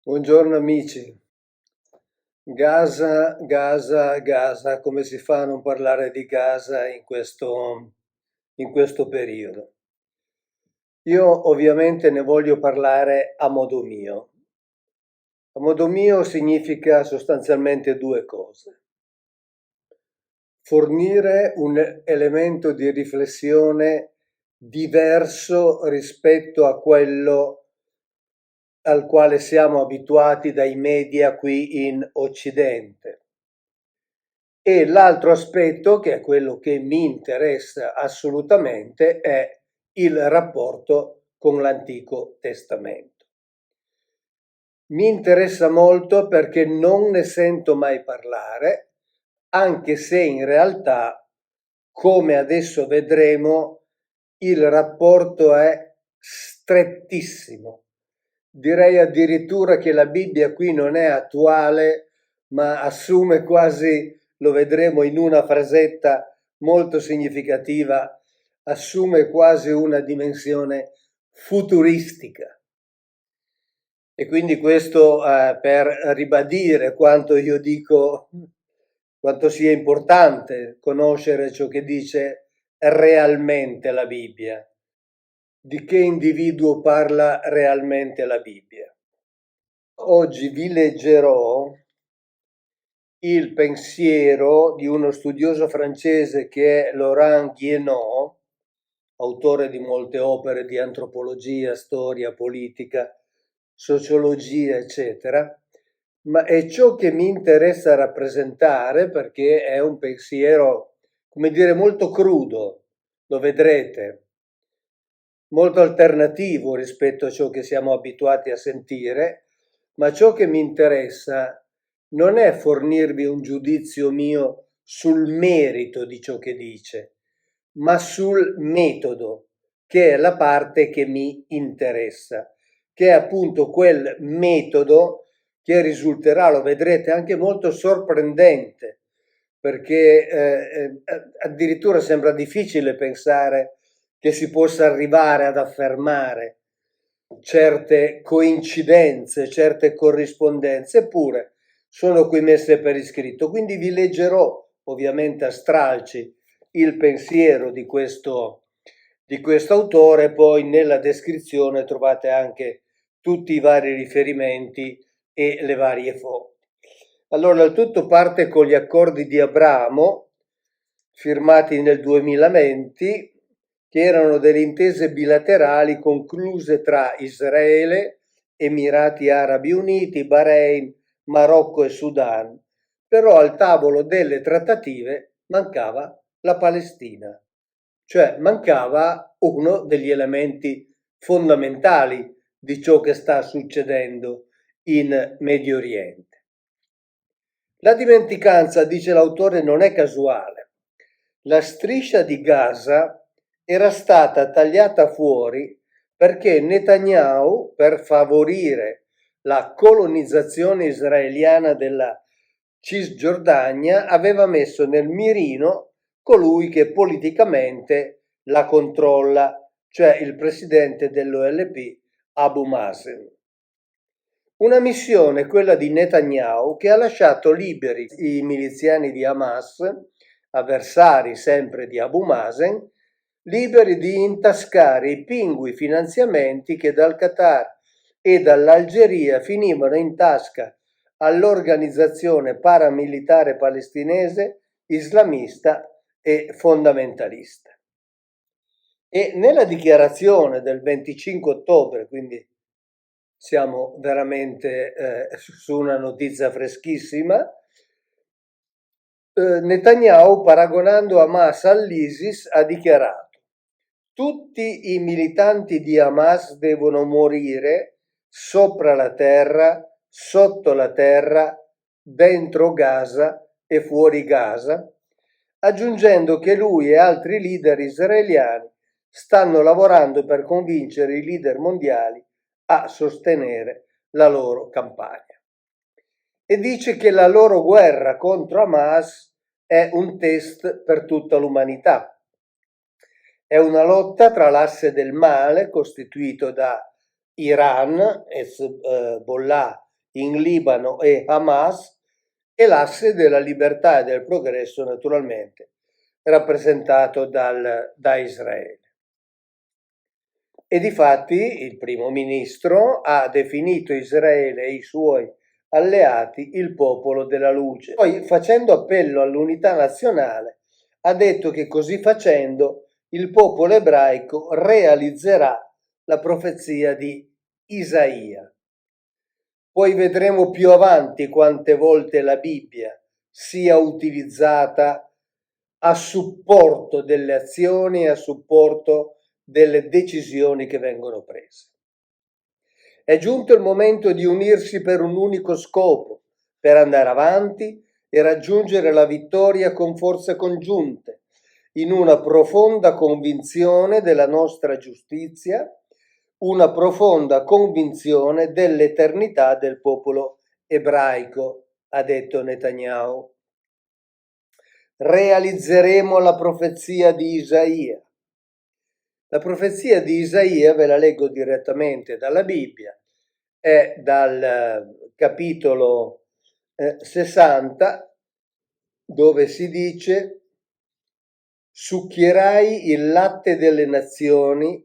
Buongiorno amici. Gaza, Gaza, Gaza, come si fa a non parlare di Gaza in questo periodo? Io ovviamente ne voglio parlare a modo mio. A modo mio significa sostanzialmente due cose. Fornire un elemento di riflessione diverso rispetto a quello al quale siamo abituati dai media qui in Occidente. E l'altro aspetto, che è quello che mi interessa assolutamente, è il rapporto con l'Antico Testamento. Mi interessa molto perché non ne sento mai parlare, anche se in realtà, come adesso vedremo, il rapporto è strettissimo. Direi addirittura che la Bibbia qui non è attuale, ma assume quasi, lo vedremo in una frasetta molto significativa, assume quasi una dimensione futuristica. E quindi questo per ribadire quanto io dico, quanto sia importante conoscere ciò che dice realmente la Bibbia, di che individuo parla realmente la Bibbia. Oggi vi leggerò il pensiero di uno studioso francese che è Laurent Guénot, autore di molte opere di antropologia, storia, politica, sociologia, eccetera, ma è ciò che mi interessa rappresentare perché è un pensiero, come dire, molto crudo, lo vedrete, molto alternativo rispetto a ciò che siamo abituati a sentire, ma ciò che mi interessa non è fornirvi un giudizio mio sul merito di ciò che dice, ma sul metodo, che è la parte che mi interessa, che è appunto quel metodo che risulterà, lo vedrete, anche molto sorprendente, perché addirittura sembra difficile pensare che si possa arrivare ad affermare certe coincidenze, certe corrispondenze, eppure sono qui messe per iscritto. Quindi vi leggerò ovviamente a stralci il pensiero di questo autore, poi nella descrizione trovate anche tutti i vari riferimenti e le varie fonti. Allora, il tutto parte con gli accordi di Abramo, firmati nel 2020, che erano delle intese bilaterali concluse tra Israele, Emirati Arabi Uniti, Bahrain, Marocco e Sudan. Però al tavolo delle trattative mancava la Palestina, cioè mancava uno degli elementi fondamentali di ciò che sta succedendo in Medio Oriente. La dimenticanza, dice l'autore, non è casuale. La striscia di Gaza era stata tagliata fuori perché Netanyahu, per favorire la colonizzazione israeliana della Cisgiordania, aveva messo nel mirino colui che politicamente la controlla, cioè il presidente dell'OLP Abu Mazen. Una missione, quella di Netanyahu, che ha lasciato liberi i miliziani di Hamas, avversari sempre di Abu Mazen, liberi di intascare i pingui finanziamenti che dal Qatar e dall'Algeria finivano in tasca all'organizzazione paramilitare palestinese islamista e fondamentalista. E nella dichiarazione del 25 ottobre, quindi siamo veramente su una notizia freschissima, Netanyahu, paragonando Hamas all'ISIS, ha dichiarato: tutti i militanti di Hamas devono morire sopra la terra, sotto la terra, dentro Gaza e fuori Gaza, aggiungendo che lui e altri leader israeliani stanno lavorando per convincere i leader mondiali a sostenere la loro campagna. E dice che la loro guerra contro Hamas è un test per tutta l'umanità. È una lotta tra l'asse del male costituito da Iran, Hezbollah in Libano e Hamas, e l'asse della libertà e del progresso, naturalmente, rappresentato da Israele. E difatti il primo ministro ha definito Israele e i suoi alleati il popolo della luce. Poi, facendo appello all'unità nazionale, ha detto che così facendo il popolo ebraico realizzerà la profezia di Isaia. Poi vedremo più avanti quante volte la Bibbia sia utilizzata a supporto delle azioni e a supporto delle decisioni che vengono prese. È giunto il momento di unirsi per un unico scopo, per andare avanti e raggiungere la vittoria con forze congiunte, in una profonda convinzione della nostra giustizia, una profonda convinzione dell'eternità del popolo ebraico, ha detto Netanyahu. Realizzeremo la profezia di Isaia. La profezia di Isaia, ve la leggo direttamente dalla Bibbia, è dal capitolo 60, dove si dice: succhierai il latte delle nazioni,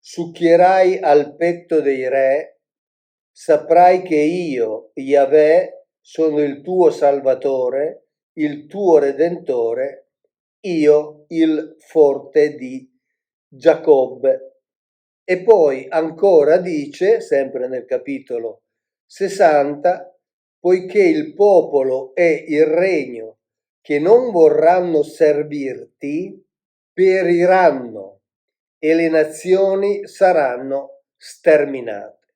succhierai al petto dei re, saprai che io, Yahweh, sono il tuo Salvatore, il tuo Redentore, io il forte di Giacobbe. E poi ancora dice, sempre nel capitolo 60, poiché il popolo e il regno che non vorranno servirti periranno e le nazioni saranno sterminate.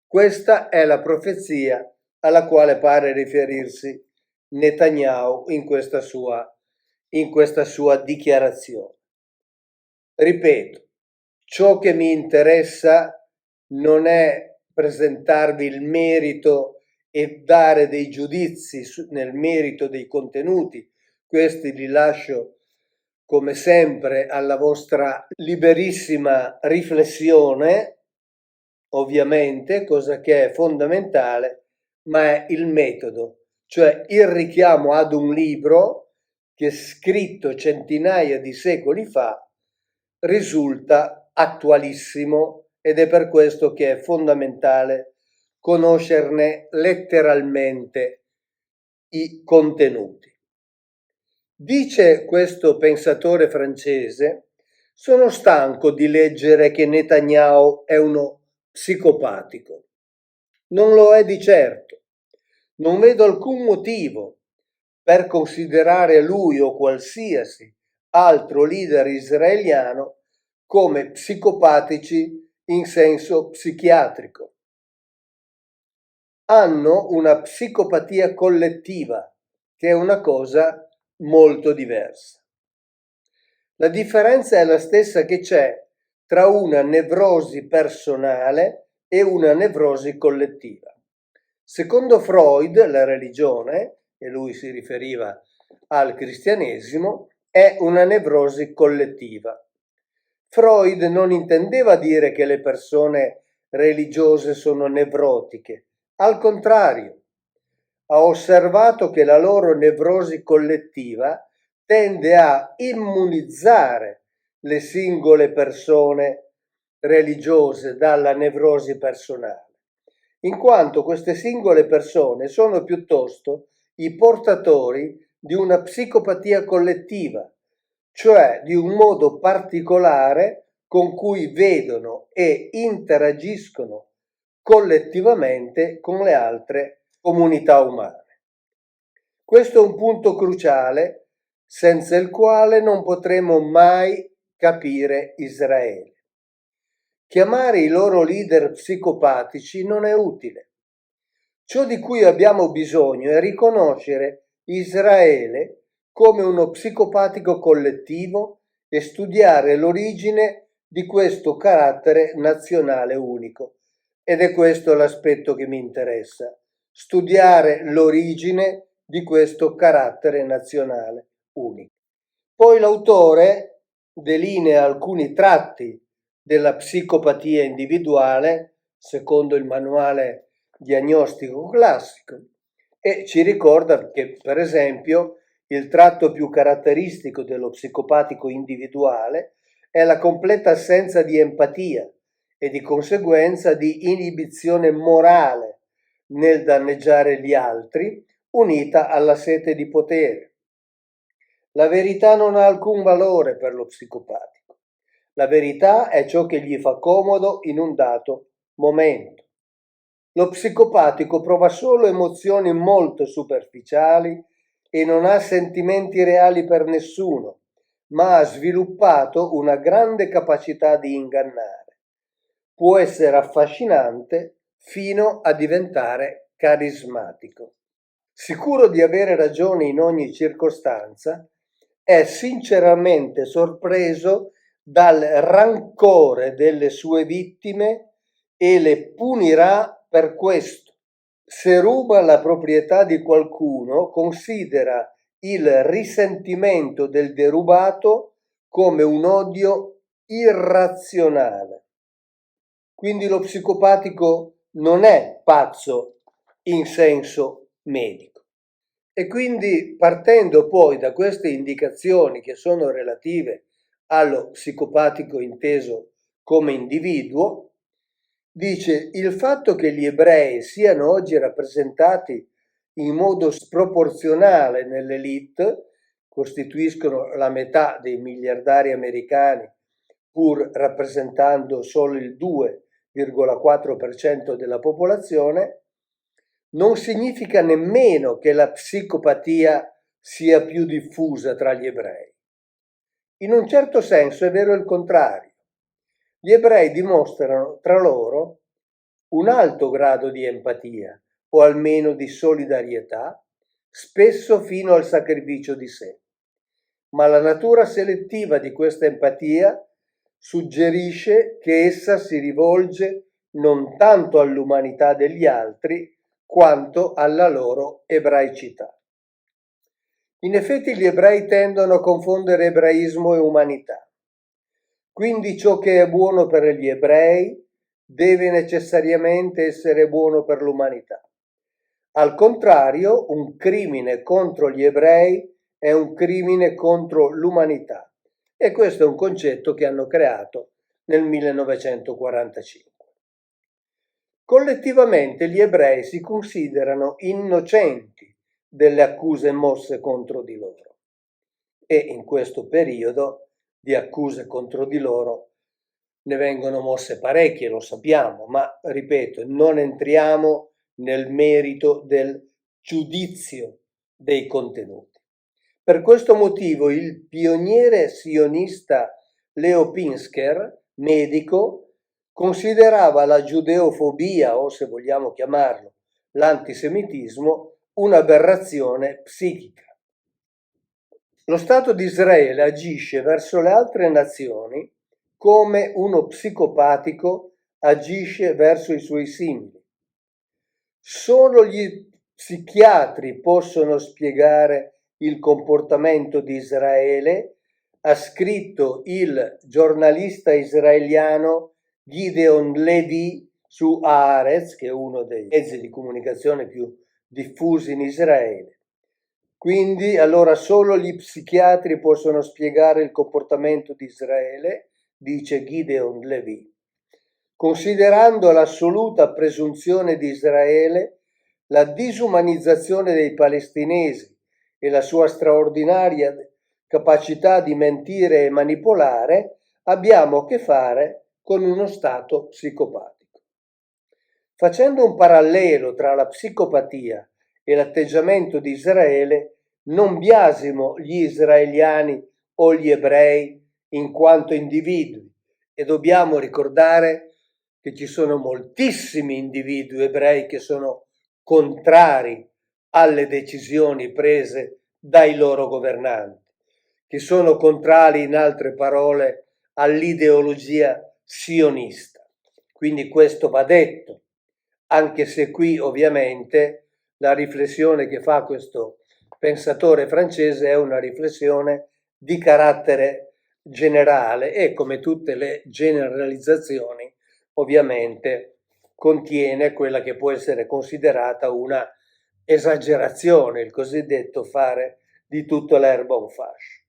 Questa è la profezia alla quale pare riferirsi Netanyahu in questa sua dichiarazione. Ripeto, ciò che mi interessa non è presentarvi il merito e dare dei giudizi nel merito dei contenuti, questi li lascio come sempre alla vostra liberissima riflessione, ovviamente, cosa che è fondamentale, ma è il metodo, cioè il richiamo ad un libro che scritto centinaia di secoli fa risulta attualissimo ed è per questo che è fondamentale conoscerne letteralmente i contenuti. Dice questo pensatore francese: sono stanco di leggere che Netanyahu è uno psicopatico. Non lo è di certo. Non vedo alcun motivo per considerare lui o qualsiasi altro leader israeliano come psicopatici in senso psichiatrico. Hanno una psicopatia collettiva, che è una cosa molto diversa. La differenza è la stessa che c'è tra una nevrosi personale e una nevrosi collettiva. Secondo Freud, la religione, e lui si riferiva al cristianesimo, è una nevrosi collettiva. Freud non intendeva dire che le persone religiose sono nevrotiche, al contrario, ha osservato che la loro nevrosi collettiva tende a immunizzare le singole persone religiose dalla nevrosi personale, in quanto queste singole persone sono piuttosto i portatori di una psicopatia collettiva, cioè di un modo particolare con cui vedono e interagiscono collettivamente con le altre comunità umane. Questo è un punto cruciale senza il quale non potremo mai capire Israele. Chiamare i loro leader psicopatici non è utile. Ciò di cui abbiamo bisogno è riconoscere Israele come uno psicopatico collettivo e studiare l'origine di questo carattere nazionale unico. Ed è questo l'aspetto che mi interessa, studiare l'origine di questo carattere nazionale unico. Poi l'autore delinea alcuni tratti della psicopatia individuale, secondo il manuale diagnostico classico, e ci ricorda che, per esempio, il tratto più caratteristico dello psicopatico individuale è la completa assenza di empatia e di conseguenza di inibizione morale nel danneggiare gli altri, unita alla sete di potere. La verità non ha alcun valore per lo psicopatico. La verità è ciò che gli fa comodo in un dato momento. Lo psicopatico prova solo emozioni molto superficiali e non ha sentimenti reali per nessuno, ma ha sviluppato una grande capacità di ingannare. Può essere affascinante fino a diventare carismatico. Sicuro di avere ragione in ogni circostanza, è sinceramente sorpreso dal rancore delle sue vittime e le punirà per questo. Se ruba la proprietà di qualcuno, considera il risentimento del derubato come un odio irrazionale. Quindi lo psicopatico non è pazzo in senso medico. E quindi, partendo poi da queste indicazioni che sono relative allo psicopatico inteso come individuo, dice: il fatto che gli ebrei siano oggi rappresentati in modo sproporzionale nell'elite, costituiscono la metà dei miliardari americani, pur rappresentando solo il 2,4% della popolazione, non significa nemmeno che la psicopatia sia più diffusa tra gli ebrei. In un certo senso è vero il contrario. Gli ebrei dimostrano tra loro un alto grado di empatia, o almeno di solidarietà, spesso fino al sacrificio di sé. Ma la natura selettiva di questa empatia suggerisce che essa si rivolge non tanto all'umanità degli altri, quanto alla loro ebraicità. In effetti gli ebrei tendono a confondere ebraismo e umanità. Quindi ciò che è buono per gli ebrei deve necessariamente essere buono per l'umanità. Al contrario, un crimine contro gli ebrei è un crimine contro l'umanità. E questo è un concetto che hanno creato nel 1945. Collettivamente gli ebrei si considerano innocenti delle accuse mosse contro di loro. E in questo periodo di accuse contro di loro ne vengono mosse parecchie, lo sappiamo, ma ripeto, non entriamo nel merito del giudizio dei contenuti. Per questo motivo il pioniere sionista Leo Pinsker, medico, considerava la giudeofobia, o se vogliamo chiamarlo l'antisemitismo, un'aberrazione psichica. Lo Stato di Israele agisce verso le altre nazioni come uno psicopatico agisce verso i suoi simili. Solo gli psichiatri possono spiegare il comportamento di Israele, ha scritto il giornalista israeliano Gideon Levy su Haaretz, che è uno dei mezzi di comunicazione più diffusi in Israele. Quindi, allora, solo gli psichiatri possono spiegare il comportamento di Israele, dice Gideon Levy. Considerando l'assoluta presunzione di Israele, la disumanizzazione dei palestinesi e la sua straordinaria capacità di mentire e manipolare, abbiamo a che fare con uno stato psicopatico. Facendo un parallelo tra la psicopatia e l'atteggiamento di Israele, non biasimo gli israeliani o gli ebrei in quanto individui, e dobbiamo ricordare che ci sono moltissimi individui ebrei che sono contrari alle decisioni prese dai loro governanti, che sono contrari, in altre parole, all'ideologia sionista. Quindi questo va detto, anche se qui ovviamente la riflessione che fa questo pensatore francese è una riflessione di carattere generale e, come tutte le generalizzazioni, ovviamente contiene quella che può essere considerata una esagerazione, il cosiddetto fare di tutto l'erba un fascio.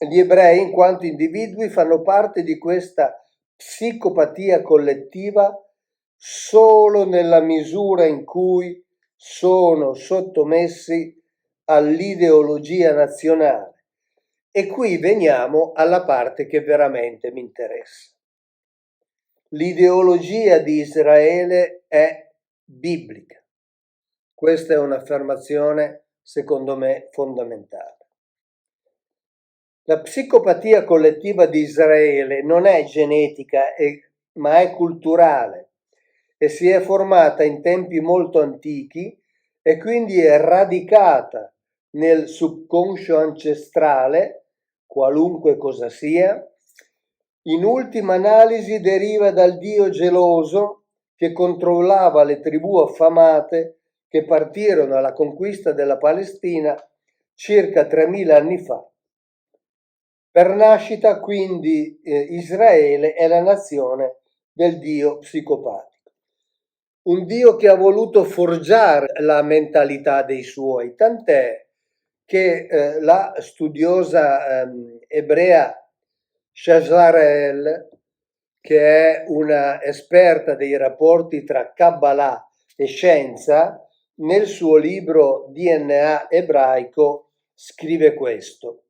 Gli ebrei, in quanto individui, fanno parte di questa psicopatia collettiva solo nella misura in cui sono sottomessi all'ideologia nazionale. E qui veniamo alla parte che veramente mi interessa. L'ideologia di Israele è biblica. Questa è un'affermazione, secondo me, fondamentale. La psicopatia collettiva di Israele non è genetica, ma è culturale e si è formata in tempi molto antichi e quindi è radicata nel subconscio ancestrale, qualunque cosa sia. In ultima analisi deriva dal Dio geloso che controllava le tribù affamate che partirono alla conquista della Palestina circa 3000 anni fa. Per nascita, quindi, Israele è la nazione del Dio psicopatico. Un Dio che ha voluto forgiare la mentalità dei suoi, tant'è che la studiosa ebrea Shazarel, che è una esperta dei rapporti tra Kabbalah e scienza, nel suo libro DNA ebraico scrive questo.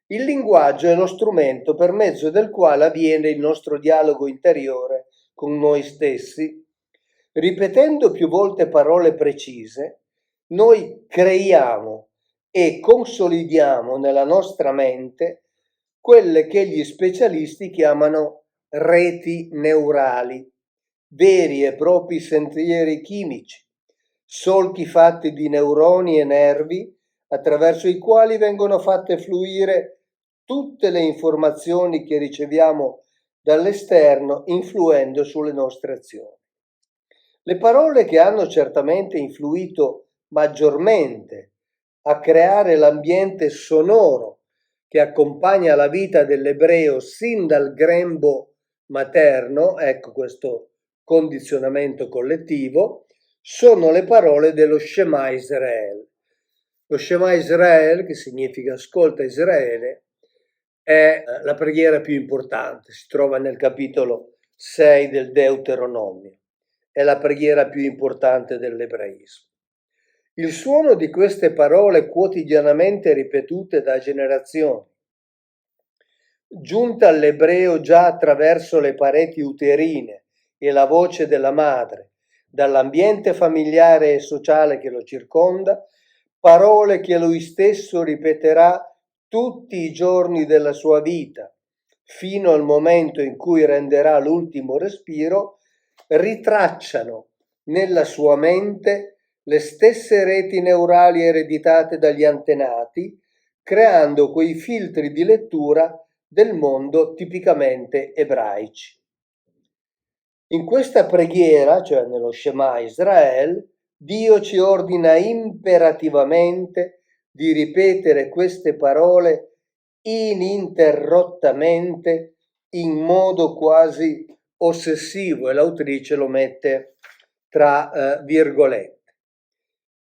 Il linguaggio è lo strumento per mezzo del quale avviene il nostro dialogo interiore con noi stessi. Ripetendo più volte parole precise, noi creiamo e consolidiamo nella nostra mente quelle che gli specialisti chiamano reti neurali, veri e propri sentieri chimici, solchi fatti di neuroni e nervi attraverso i quali vengono fatte fluire tutte le informazioni che riceviamo dall'esterno, influendo sulle nostre azioni. Le parole che hanno certamente influito maggiormente a creare l'ambiente sonoro che accompagna la vita dell'ebreo sin dal grembo materno, ecco questo condizionamento collettivo, sono le parole dello Shema Israel. Lo Shema Israel, che significa ascolta Israele, è la preghiera più importante, si trova nel capitolo 6 del Deuteronomio, è la preghiera più importante dell'ebraismo. Il suono di queste parole quotidianamente ripetute da generazioni, giunta all'ebreo già attraverso le pareti uterine e la voce della madre, dall'ambiente familiare e sociale che lo circonda, parole che lui stesso ripeterà tutti i giorni della sua vita, fino al momento in cui renderà l'ultimo respiro, ritracciano nella sua mente le stesse reti neurali ereditate dagli antenati, creando quei filtri di lettura del mondo tipicamente ebraici. In questa preghiera, cioè nello Shema Israel, Dio ci ordina imperativamente di ripetere queste parole ininterrottamente in modo quasi ossessivo, e l'autrice lo mette tra virgolette.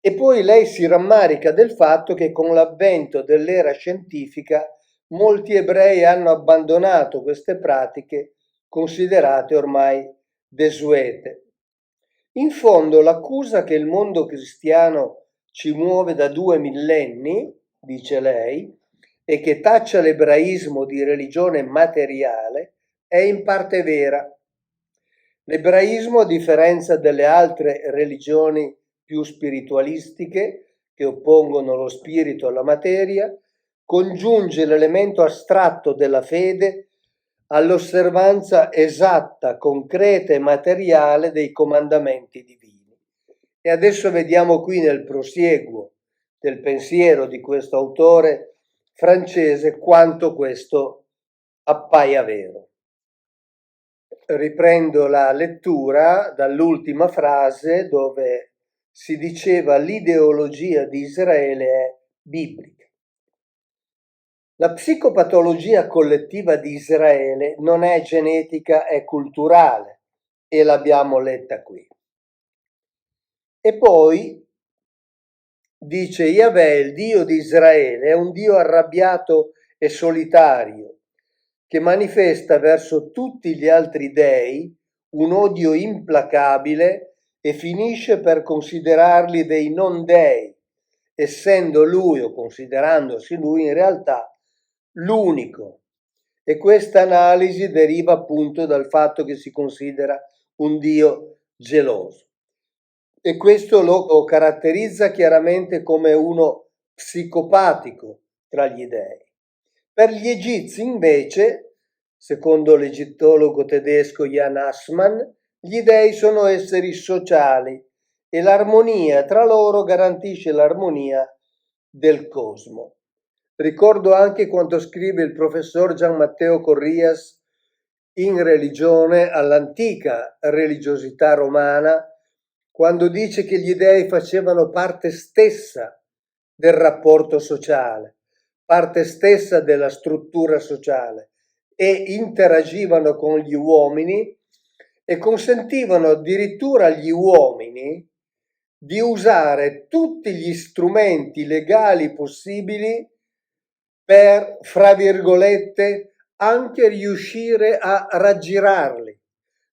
E poi lei si rammarica del fatto che con l'avvento dell'era scientifica molti ebrei hanno abbandonato queste pratiche considerate ormai desuete. In fondo l'accusa che il mondo cristiano ci muove da 2 millenni, dice lei, e che taccia l'ebraismo di religione materiale, è in parte vera. L'ebraismo, a differenza delle altre religioni più spiritualistiche, che oppongono lo spirito alla materia, congiunge l'elemento astratto della fede all'osservanza esatta, concreta e materiale dei comandamenti divini. E adesso vediamo qui nel prosieguo del pensiero di questo autore francese quanto questo appaia vero. Riprendo la lettura dall'ultima frase dove si diceva l'ideologia di Israele è biblica. La psicopatologia collettiva di Israele non è genetica, è culturale e l'abbiamo letta qui. E poi dice Yahweh, il Dio di Israele, è un Dio arrabbiato e solitario, che manifesta verso tutti gli altri dei un odio implacabile e finisce per considerarli dei non dei, essendo lui o considerandosi lui in realtà l'unico. E questa analisi deriva appunto dal fatto che si considera un Dio geloso. E questo lo caratterizza chiaramente come uno psicopatico tra gli dei. Per gli egizi invece, secondo l'egittologo tedesco Jan Assmann, gli dei sono esseri sociali e l'armonia tra loro garantisce l'armonia del cosmo. Ricordo anche quanto scrive il professor Gian Matteo Corrias in Religione all'antica religiosità romana, quando dice che gli dei facevano parte stessa del rapporto sociale, parte stessa della struttura sociale e interagivano con gli uomini e consentivano addirittura agli uomini di usare tutti gli strumenti legali possibili per, fra virgolette, anche riuscire a raggirarli.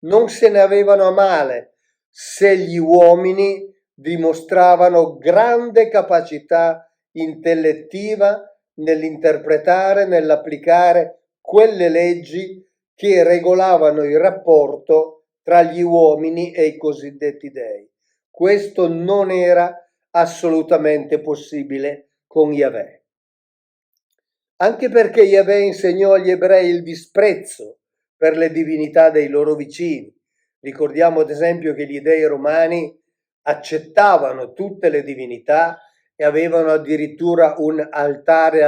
Non se ne avevano a male se gli uomini dimostravano grande capacità intellettiva nell'interpretare, nell'applicare quelle leggi che regolavano il rapporto tra gli uomini e i cosiddetti dei. Questo non era assolutamente possibile con Yahweh. Anche perché Yahweh insegnò agli ebrei il disprezzo per le divinità dei loro vicini. Ricordiamo ad esempio che gli dei romani accettavano tutte le divinità e avevano addirittura un altare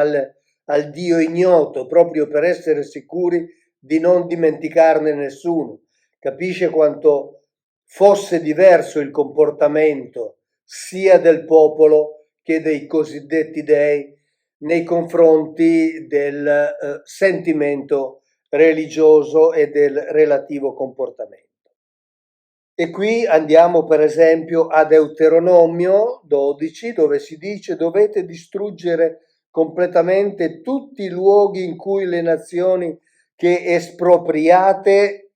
al Dio ignoto, proprio per essere sicuri di non dimenticarne nessuno. Capisce quanto fosse diverso il comportamento sia del popolo che dei cosiddetti dei nei confronti del sentimento religioso e del relativo comportamento. E qui andiamo per esempio a Deuteronomio 12, dove si dice: dovete distruggere completamente tutti i luoghi in cui le nazioni che espropriate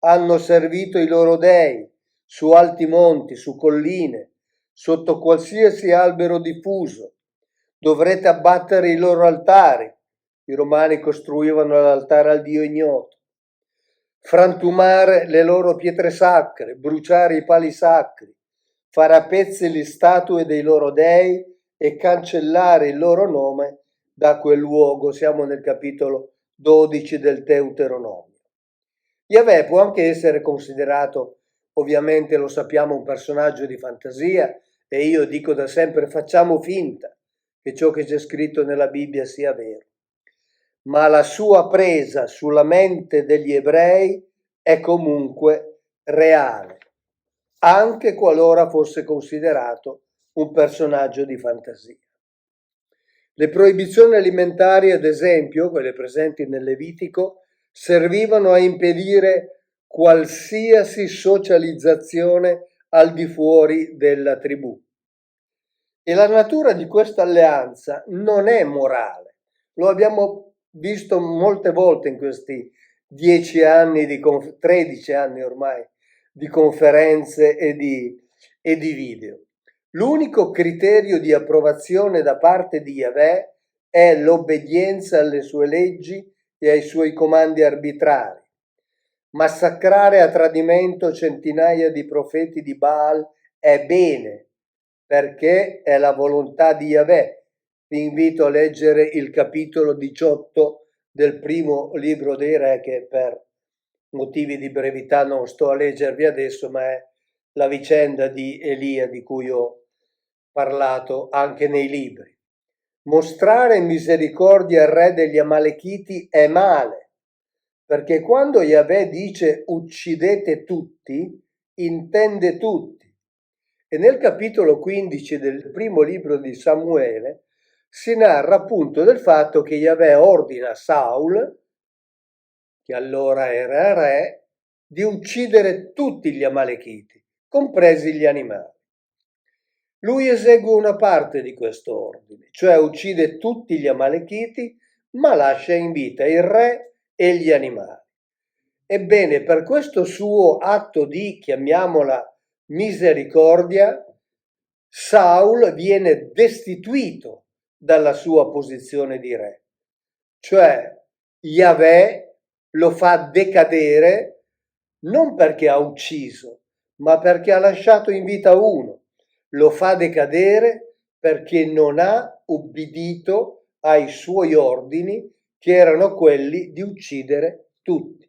hanno servito i loro dei, su alti monti, su colline, sotto qualsiasi albero diffuso. Dovrete abbattere i loro altari. I romani costruivano l'altare al dio ignoto. Frantumare le loro pietre sacre, bruciare i pali sacri, fare a pezzi le statue dei loro dei e cancellare il loro nome da quel luogo. Siamo nel capitolo 12 del Deuteronomio. Yahweh può anche essere considerato, ovviamente lo sappiamo, un personaggio di fantasia, e io dico da sempre: facciamo finta che ciò che c'è scritto nella Bibbia sia vero. Ma la sua presa sulla mente degli ebrei è comunque reale, anche qualora fosse considerato un personaggio di fantasia. Le proibizioni alimentari, ad esempio, quelle presenti nel Levitico, servivano a impedire qualsiasi socializzazione al di fuori della tribù. E la natura di questa alleanza non è morale. Lo abbiamo visto molte volte in questi 10 anni, 13 anni ormai, di conferenze e di video. L'unico criterio di approvazione da parte di Yahweh è l'obbedienza alle sue leggi e ai suoi comandi arbitrari. Massacrare a tradimento centinaia di profeti di Baal è bene, perché è la volontà di Yahweh. Vi invito a leggere il capitolo 18 del primo libro dei Re, che per motivi di brevità non sto a leggervi adesso, ma è la vicenda di Elia di cui ho parlato anche nei libri. Mostrare misericordia al re degli Amalechiti è male, perché quando Yahweh dice uccidete tutti, intende tutti. E nel capitolo 15 del primo libro di Samuele si narra appunto del fatto che Yahweh ordina a Saul, che allora era re, di uccidere tutti gli Amalechiti, compresi gli animali. Lui esegue una parte di questo ordine, cioè uccide tutti gli Amalechiti, ma lascia in vita il re e gli animali. Ebbene, per questo suo atto di, chiamiamola, misericordia, Saul viene destituito dalla sua posizione di re. Cioè, Yahweh lo fa decadere non perché ha ucciso, ma perché ha lasciato in vita uno. Lo fa decadere perché non ha ubbidito ai suoi ordini, che erano quelli di uccidere tutti.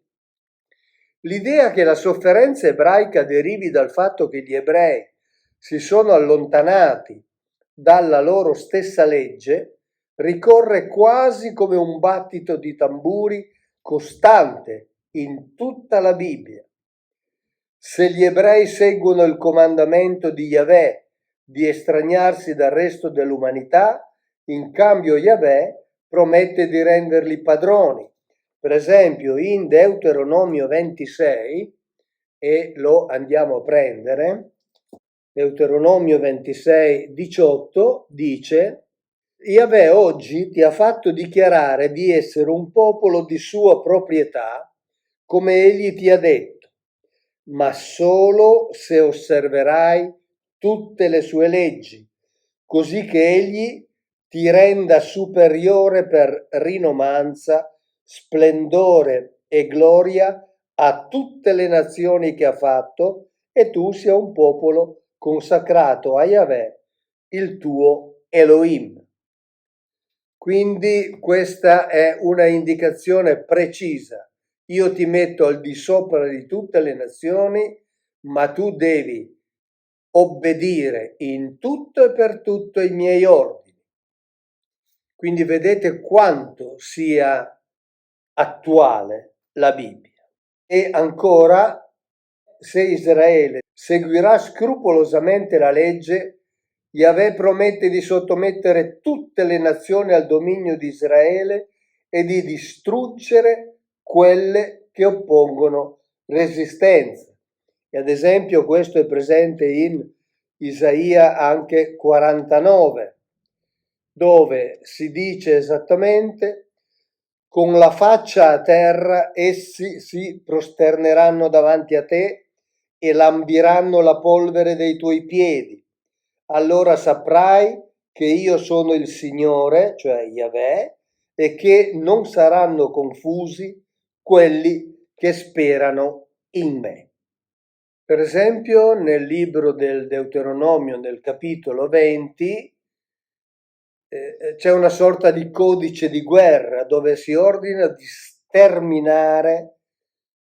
L'idea che la sofferenza ebraica derivi dal fatto che gli ebrei si sono allontanati dalla loro stessa legge ricorre quasi come un battito di tamburi costante in tutta la Bibbia. Se gli ebrei seguono il comandamento di Yahweh di estraniarsi dal resto dell'umanità, in cambio Yahweh promette di renderli padroni. Per esempio in Deuteronomio 26, e lo andiamo a prendere, Deuteronomio 26, 18 dice: Yahweh oggi ti ha fatto dichiarare di essere un popolo di sua proprietà, come egli ti ha detto, ma solo se osserverai tutte le sue leggi, così che egli ti renda superiore per rinomanza, splendore e gloria a tutte le nazioni che ha fatto, e tu sia un popolo consacrato a Yahweh, il tuo Elohim. Quindi questa è una indicazione precisa. Io ti metto al di sopra di tutte le nazioni, ma tu devi obbedire in tutto e per tutto ai miei ordini. Quindi vedete quanto sia attuale la Bibbia. E ancora, se Israele seguirà scrupolosamente la legge, Yahweh promette di sottomettere tutte le nazioni al dominio di Israele e di distruggere quelle che oppongono resistenza. E ad esempio questo è presente in Isaia anche 49, dove si dice esattamente: con la faccia a terra essi si prosterneranno davanti a te e lambiranno la polvere dei tuoi piedi. Allora saprai che io sono il Signore, cioè Yahweh, e che non saranno confusi quelli che sperano in me. Per esempio, nel libro del Deuteronomio, nel capitolo 20, c'è una sorta di codice di guerra dove si ordina di sterminare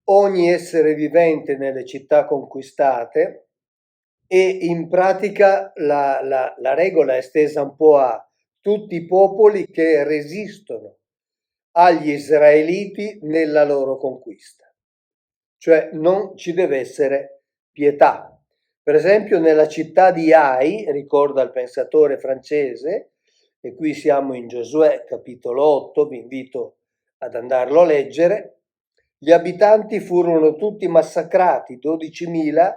ogni essere vivente nelle città conquistate, e in pratica la regola è estesa un po' a tutti i popoli che resistono agli israeliti nella loro conquista. Cioè non ci deve essere pietà. Per esempio nella città di Ai, ricorda il pensatore francese, e qui siamo in Giosuè capitolo 8, vi invito ad andarlo a leggere, gli abitanti furono tutti massacrati, 12.000,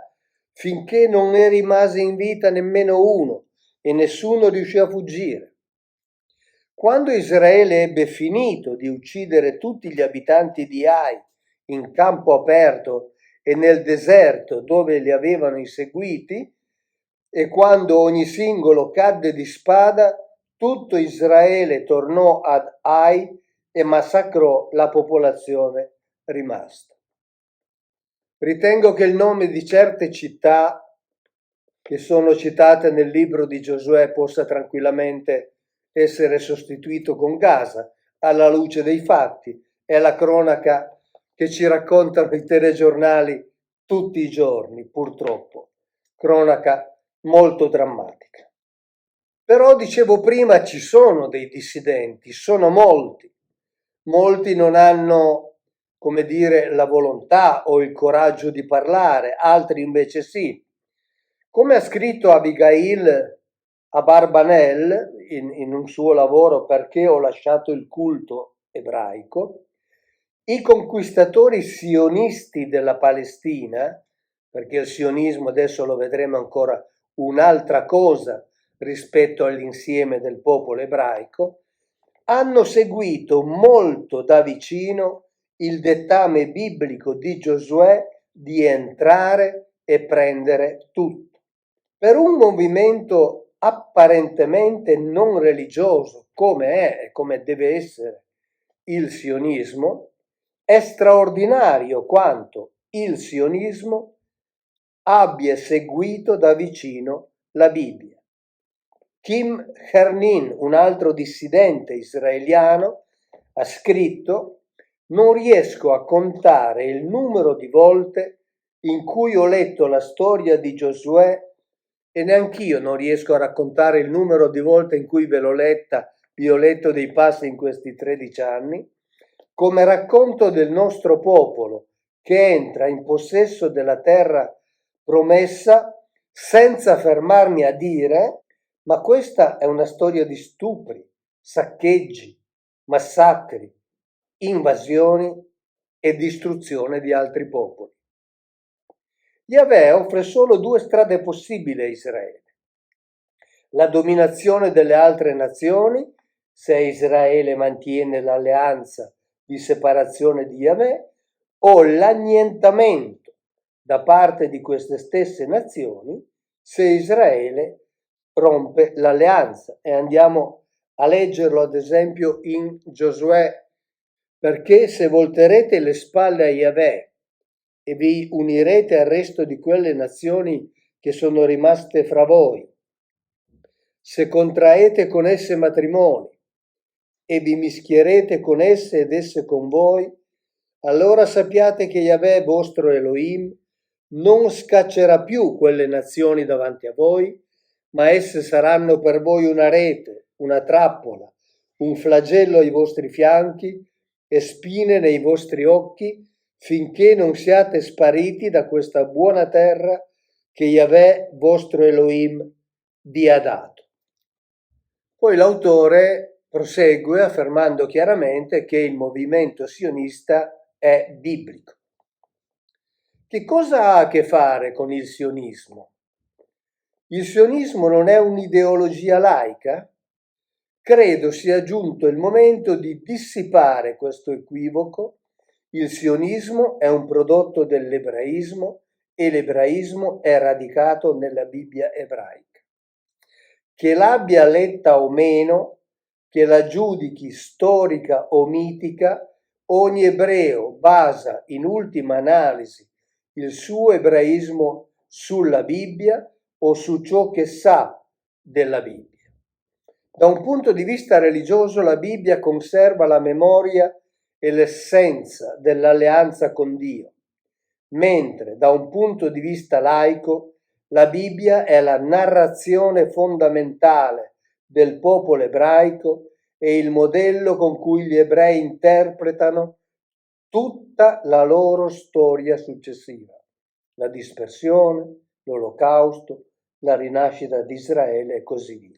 finché non ne rimase in vita nemmeno uno e nessuno riuscì a fuggire. Quando Israele ebbe finito di uccidere tutti gli abitanti di Ai in campo aperto e nel deserto dove li avevano inseguiti, e quando ogni singolo cadde di spada, tutto Israele tornò ad Ai e massacrò la popolazione rimasta. Ritengo che il nome di certe città che sono citate nel libro di Giosuè possa tranquillamente essere sostituito con Gaza, alla luce dei fatti. È la cronaca che ci raccontano i telegiornali tutti i giorni, purtroppo. Cronaca molto drammatica. Però, dicevo prima, ci sono dei dissidenti, sono molti. Molti non hanno, come dire, la volontà o il coraggio di parlare, altri invece sì. Come ha scritto Abigail Abarbanel in un suo lavoro Perché ho lasciato il culto ebraico, I conquistatori sionisti della Palestina, perché il sionismo adesso lo vedremo ancora un'altra cosa rispetto all'insieme del popolo ebraico, hanno seguito molto da vicino il dettame biblico di Giosuè di entrare e prendere tutto. Per un movimento apparentemente non religioso, come è e come deve essere il sionismo, è straordinario quanto il sionismo abbia seguito da vicino la Bibbia. Kim Hernin, un altro dissidente israeliano, ha scritto: non riesco a contare il numero di volte in cui ho letto la storia di Giosuè e neanch'io non riesco a raccontare il numero di volte in cui vi ho letto dei passi in questi 13 anni, come racconto del nostro popolo che entra in possesso della terra promessa, senza fermarmi a dire: ma questa è una storia di stupri, saccheggi, massacri, invasioni e distruzione di altri popoli. Yahweh offre solo due strade possibili a Israele: la dominazione delle altre nazioni, se Israele mantiene l'alleanza di separazione di Yahweh, o l'annientamento da parte di queste stesse nazioni se Israele rompe l'alleanza. E andiamo a leggerlo ad esempio in Giosuè: perché se volterete le spalle a Yahweh e vi unirete al resto di quelle nazioni che sono rimaste fra voi, se contraete con esse matrimoni e vi mischierete con esse ed esse con voi, allora sappiate che Yahweh vostro Elohim non scaccerà più quelle nazioni davanti a voi, ma esse saranno per voi una rete, una trappola, un flagello ai vostri fianchi e spine nei vostri occhi, finché non siate spariti da questa buona terra che Yahweh vostro Elohim vi ha dato. Poi l'autore prosegue affermando chiaramente che il movimento sionista è biblico. Che cosa ha a che fare con il sionismo? Il sionismo non è un'ideologia laica? Credo sia giunto il momento di dissipare questo equivoco. Il sionismo è un prodotto dell'ebraismo e l'ebraismo è radicato nella Bibbia ebraica. Che l'abbia letta o meno, che la giudichi storica o mitica, ogni ebreo basa in ultima analisi il suo ebraismo sulla Bibbia o su ciò che sa della Bibbia. Da un punto di vista religioso la Bibbia conserva la memoria e l'essenza dell'alleanza con Dio, mentre da un punto di vista laico la Bibbia è la narrazione fondamentale del popolo ebraico e il modello con cui gli ebrei interpretano tutta la loro storia successiva: la dispersione, l'olocausto, la rinascita di Israele e così via.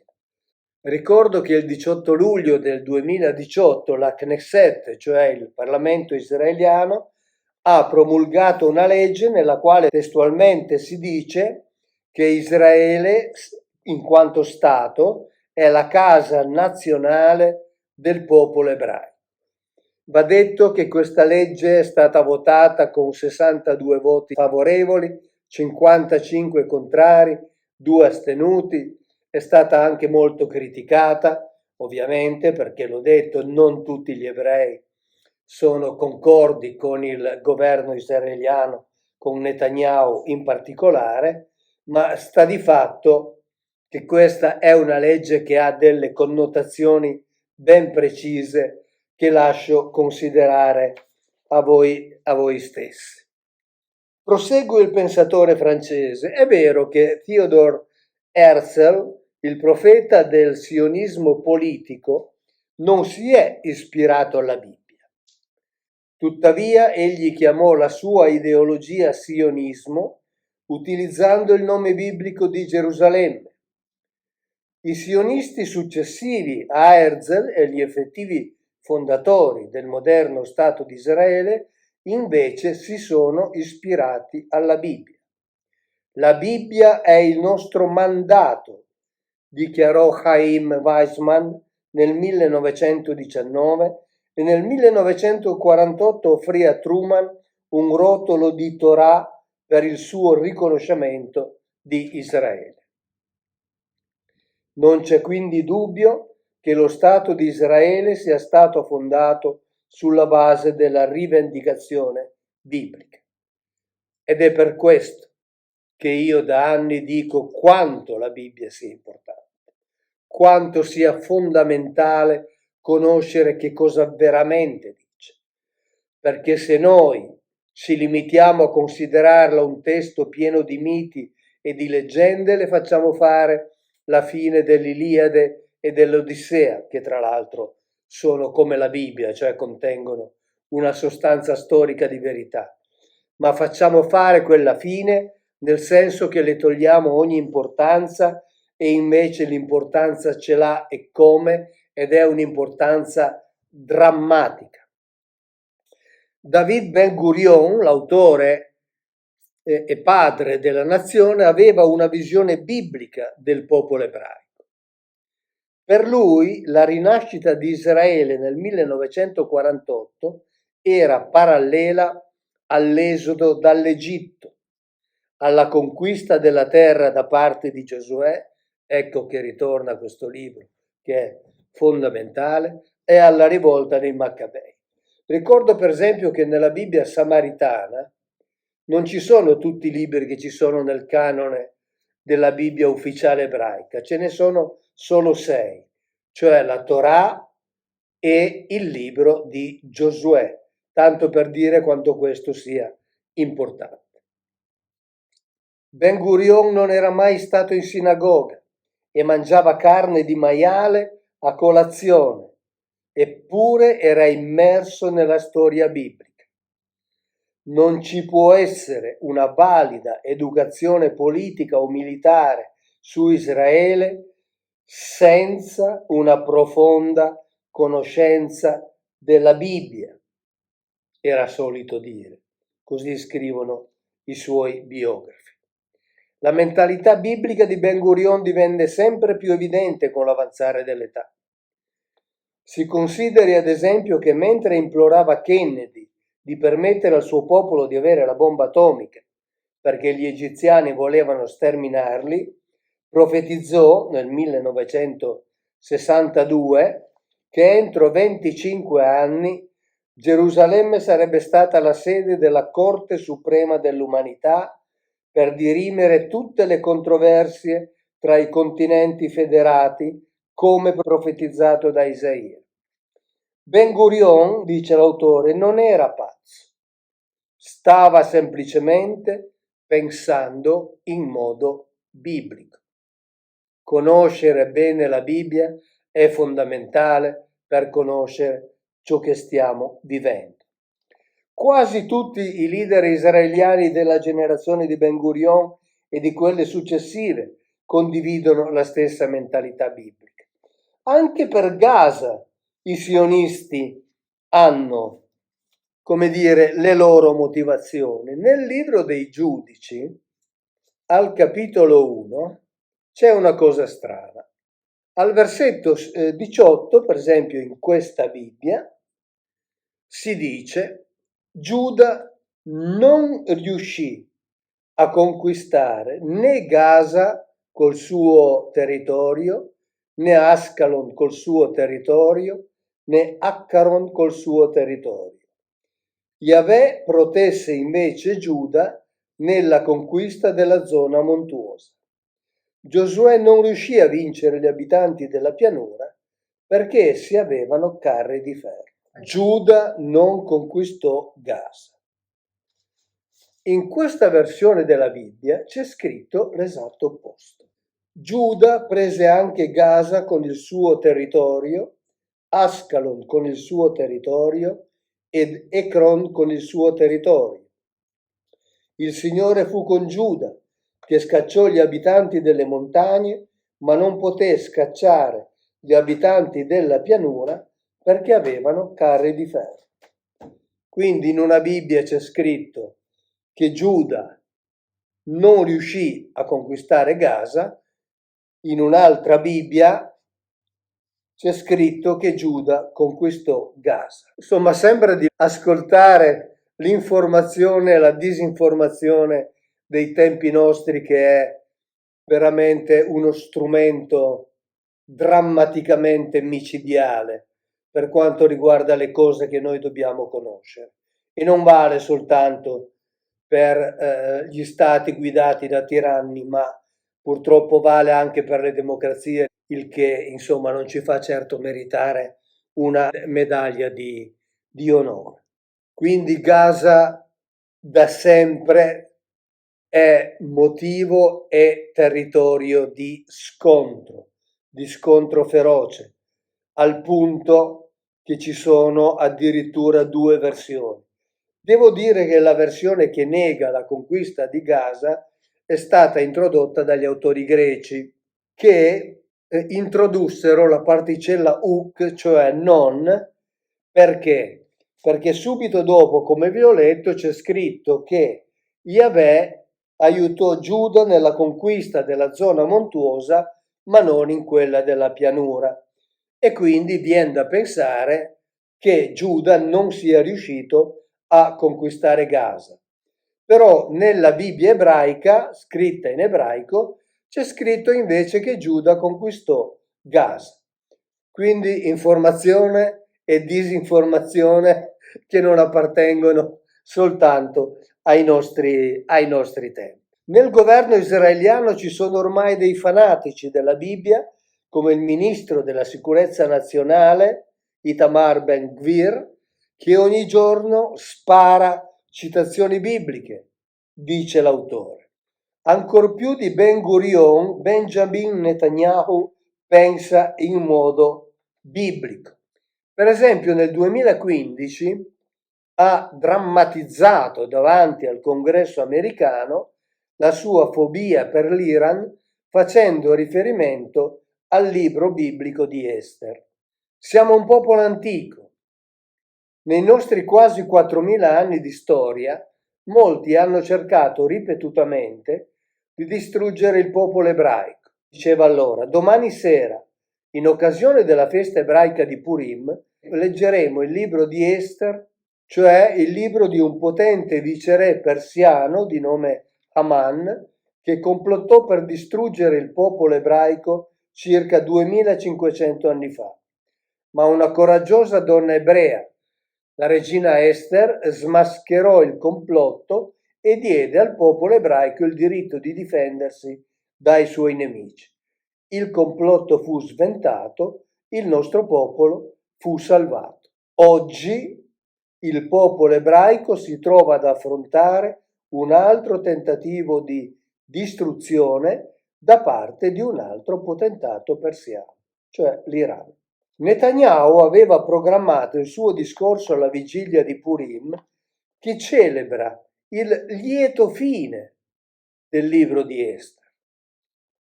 Ricordo che il 18 luglio del 2018 la Knesset, cioè il Parlamento israeliano, ha promulgato una legge nella quale testualmente si dice che Israele, in quanto Stato, è la casa nazionale del popolo ebraico. Va detto che questa legge è stata votata con 62 voti favorevoli, 55 contrari, 2 astenuti. È stata anche molto criticata, ovviamente, perché l'ho detto, non tutti gli ebrei sono concordi con il governo israeliano, con Netanyahu in particolare, ma sta di fatto che questa è una legge che ha delle connotazioni ben precise che lascio considerare a voi stessi. Prosegue il pensatore francese: è vero che Theodor Herzl, il profeta del sionismo politico, non si è ispirato alla Bibbia. Tuttavia egli chiamò la sua ideologia sionismo utilizzando il nome biblico di Gerusalemme. I sionisti successivi a Herzl e gli effettivi fondatori del moderno Stato di Israele, invece si sono ispirati alla Bibbia. La Bibbia è il nostro mandato, dichiarò Chaim Weizmann nel 1919 e nel 1948 offrì a Truman un rotolo di Torah per il suo riconoscimento di Israele. Non c'è quindi dubbio che lo Stato di Israele sia stato fondato sulla base della rivendicazione biblica. Ed è per questo che io da anni dico quanto la Bibbia sia importante, quanto sia fondamentale conoscere che cosa veramente dice. Perché se noi ci limitiamo a considerarla un testo pieno di miti e di leggende, le facciamo fare la fine dell'Iliade e dell'Odissea, che tra l'altro sono come la Bibbia, cioè contengono una sostanza storica di verità. Ma facciamo fare quella fine nel senso che le togliamo ogni importanza e invece l'importanza ce l'ha e come, ed è un'importanza drammatica. David Ben Gurion, l'autore e padre della nazione, aveva una visione biblica del popolo ebraico. Per lui la rinascita di Israele nel 1948 era parallela all'esodo dall'Egitto, alla conquista della terra da parte di Giosuè, ecco che ritorna questo libro che è fondamentale, e alla rivolta dei Maccabei. Ricordo per esempio che nella Bibbia samaritana non ci sono tutti i libri che ci sono nel canone della Bibbia ufficiale ebraica, ce ne sono solo 6, cioè la Torah e il libro di Giosuè, tanto per dire quanto questo sia importante. Ben Gurion non era mai stato in sinagoga e mangiava carne di maiale a colazione, eppure era immerso nella storia biblica. Non ci può essere una valida educazione politica o militare su Israele senza una profonda conoscenza della Bibbia, era solito dire, così scrivono i suoi biografi. La mentalità biblica di Ben Gurion divenne sempre più evidente con l'avanzare dell'età. Si consideri ad esempio che mentre implorava Kennedy di permettere al suo popolo di avere la bomba atomica perché gli egiziani volevano sterminarli, profetizzò nel 1962 che entro 25 anni Gerusalemme sarebbe stata la sede della Corte Suprema dell'Umanità per dirimere tutte le controversie tra i continenti federati, come profetizzato da Isaia. Ben Gurion, dice l'autore, non era pazzo, stava semplicemente pensando in modo biblico. Conoscere bene la Bibbia è fondamentale per conoscere ciò che stiamo vivendo. Quasi tutti i leader israeliani della generazione di Ben Gurion e di quelle successive condividono la stessa mentalità biblica. Anche per Gaza i sionisti hanno, come dire, le loro motivazioni. Nel libro dei Giudici, al capitolo 1, c'è una cosa strana. Al versetto 18, per esempio, in questa Bibbia, si dice: Giuda non riuscì a conquistare né Gaza col suo territorio, né Ascalon col suo territorio, né Accaron col suo territorio. Yahweh protesse invece Giuda nella conquista della zona montuosa. Giosuè non riuscì a vincere gli abitanti della pianura perché essi avevano carri di ferro. Giuda non conquistò Gaza. In questa versione della Bibbia c'è scritto l'esatto opposto. Giuda prese anche Gaza con il suo territorio, Ascalon con il suo territorio ed Ecron con il suo territorio. Il Signore fu con Giuda, che scacciò gli abitanti delle montagne, ma non poté scacciare gli abitanti della pianura perché avevano carri di ferro. Quindi in una Bibbia c'è scritto che Giuda non riuscì a conquistare Gaza, in un'altra Bibbia c'è scritto che Giuda conquistò Gaza. Insomma, sembra di ascoltare l'informazione e la disinformazione dei tempi nostri, che è veramente uno strumento drammaticamente micidiale per quanto riguarda le cose che noi dobbiamo conoscere. E non vale soltanto per gli stati guidati da tiranni, ma purtroppo vale anche per le democrazie, il che insomma non ci fa certo meritare una medaglia di onore. Quindi Gaza da sempre è motivo e territorio di scontro feroce, al punto che ci sono addirittura due versioni. Devo dire che la versione che nega la conquista di Gaza è stata introdotta dagli autori greci, che introdussero la particella uk, cioè non, perché? Perché subito dopo, come vi ho letto, c'è scritto che Yahweh aiutò Giuda nella conquista della zona montuosa, ma non in quella della pianura. E quindi viene da pensare che Giuda non sia riuscito a conquistare Gaza. Però nella Bibbia ebraica, scritta in ebraico, c'è scritto invece che Giuda conquistò Gaza. Quindi informazione e disinformazione che non appartengono soltanto ai nostri tempi. Nel governo israeliano ci sono ormai dei fanatici della Bibbia, come il ministro della sicurezza nazionale, Itamar Ben-Gvir, che ogni giorno spara citazioni bibliche, dice l'autore. Ancor più di Ben Gurion, Benjamin Netanyahu pensa in modo biblico. Per esempio nel 2015 ha drammatizzato davanti al Congresso americano la sua fobia per l'Iran, facendo riferimento al libro biblico di Ester. Siamo un popolo antico. Nei nostri quasi 4.000 anni di storia, molti hanno cercato ripetutamente di distruggere il popolo ebraico. Diceva allora: domani sera, in occasione della festa ebraica di Purim, leggeremo il libro di Ester, cioè il libro di un potente viceré persiano di nome Haman, che complottò per distruggere il popolo ebraico circa 2500 anni fa. Ma una coraggiosa donna ebrea, la regina Ester, smascherò il complotto e diede al popolo ebraico il diritto di difendersi dai suoi nemici. Il complotto fu sventato, il nostro popolo fu salvato. Oggi il popolo ebraico si trova ad affrontare un altro tentativo di distruzione da parte di un altro potentato persiano, cioè l'Iran. Netanyahu aveva programmato il suo discorso alla vigilia di Purim, che celebra il lieto fine del libro di Ester,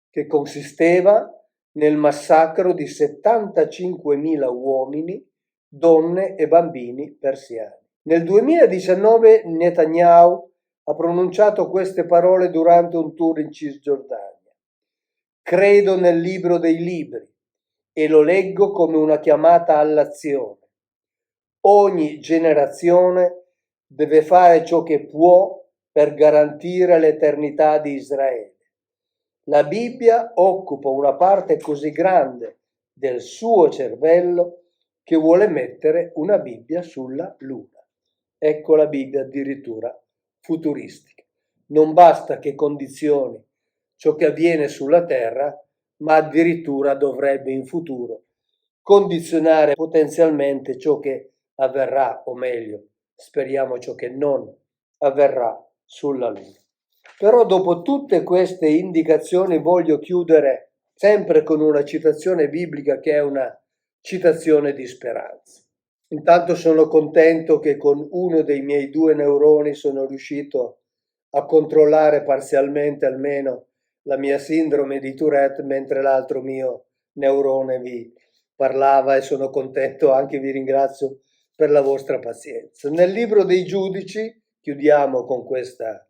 che consisteva nel massacro di 75.000 uomini, donne e bambini persiani. Nel 2019 Netanyahu ha pronunciato queste parole durante un tour in Cisgiordania. Credo nel libro dei libri e lo leggo come una chiamata all'azione. Ogni generazione deve fare ciò che può per garantire l'eternità di Israele. La Bibbia occupa una parte così grande del suo cervello che vuole mettere una Bibbia sulla Luna. Ecco la Bibbia addirittura futuristica. Non basta che condizioni ciò che avviene sulla Terra, ma addirittura dovrebbe in futuro condizionare potenzialmente ciò che avverrà, o meglio, speriamo ciò che non avverrà sulla Luna. Però dopo tutte queste indicazioni voglio chiudere sempre con una citazione biblica che è una citazione di speranza. Intanto sono contento che con uno dei miei 2 neuroni sono riuscito a controllare parzialmente almeno la mia sindrome di Tourette, mentre l'altro mio neurone vi parlava e sono contento, anche vi ringrazio per la vostra pazienza. Nel libro dei Giudici, chiudiamo con questa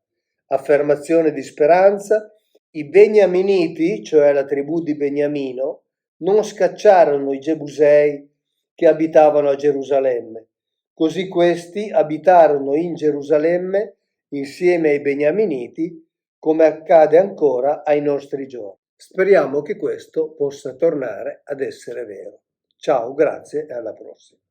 affermazione di speranza, i Beniaminiti, cioè la tribù di Beniamino, non scacciarono i Gebusei che abitavano a Gerusalemme. Così questi abitarono in Gerusalemme insieme ai Beniaminiti, come accade ancora ai nostri giorni. Speriamo che questo possa tornare ad essere vero. Ciao, grazie e alla prossima.